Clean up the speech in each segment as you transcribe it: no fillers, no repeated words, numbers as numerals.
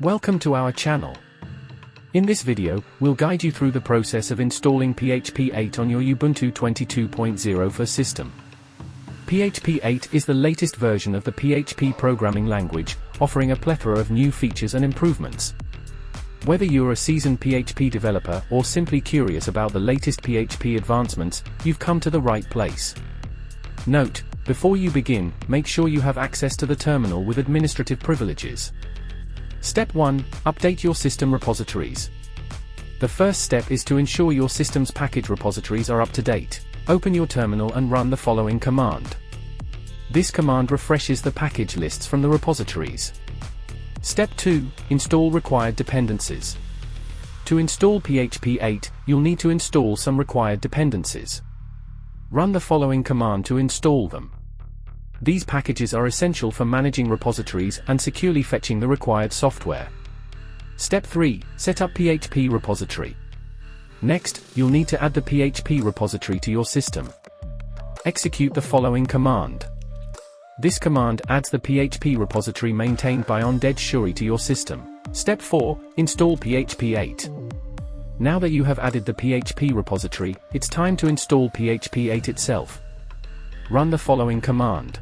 Welcome to our channel. In this video, we'll guide you through the process of installing PHP 8 on your Ubuntu 22.04 system. PHP 8 is the latest version of the PHP programming language, offering a plethora of new features and improvements. Whether you're a seasoned PHP developer or simply curious about the latest PHP advancements, you've come to the right place. Note, before you begin, make sure you have access to the terminal with administrative privileges. Step 1. Update your system repositories. The first step is to ensure your system's package repositories are up to date. Open your terminal and run the following command. This command refreshes the package lists from the repositories. Step 2. Install required dependencies. To install PHP 8, you'll need to install some required dependencies. Run the following command to install them. These packages are essential for managing repositories and securely fetching the required software. Step 3. Set up PHP repository. Next, you'll need to add the PHP repository to your system. Execute the following command. This command adds the PHP repository maintained by ondrej to your system. Step 4. Install PHP 8. Now that you have added the PHP repository, it's time to install PHP 8 itself. Run the following command.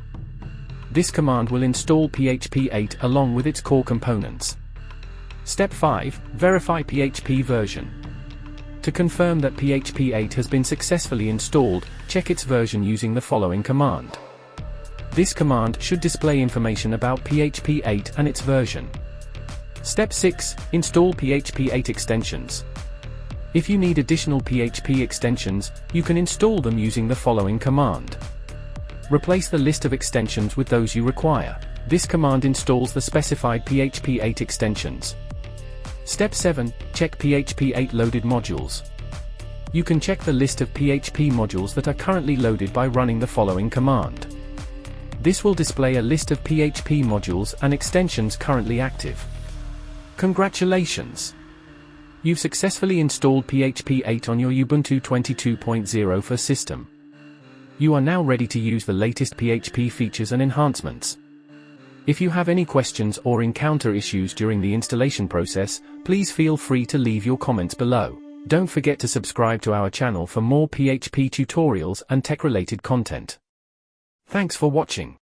This command will install PHP 8 along with its core components. Step 5. Verify PHP version. To confirm that PHP 8 has been successfully installed, check its version using the following command. This command should display information about PHP 8 and its version. Step 6. Install PHP 8 extensions. If you need additional PHP extensions, you can install them using the following command. Replace the list of extensions with those you require. This command installs the specified PHP 8 extensions. Step 7. Check PHP 8 loaded modules. You can check the list of PHP modules that are currently loaded by running the following command. This will display a list of PHP modules and extensions currently active. Congratulations! You've successfully installed PHP 8 on your Ubuntu 22.04 system. You are now ready to use the latest PHP features and enhancements. If you have any questions or encounter issues during the installation process, please feel free to leave your comments below. Don't forget to subscribe to our channel for more PHP tutorials and tech-related content. Thanks for watching.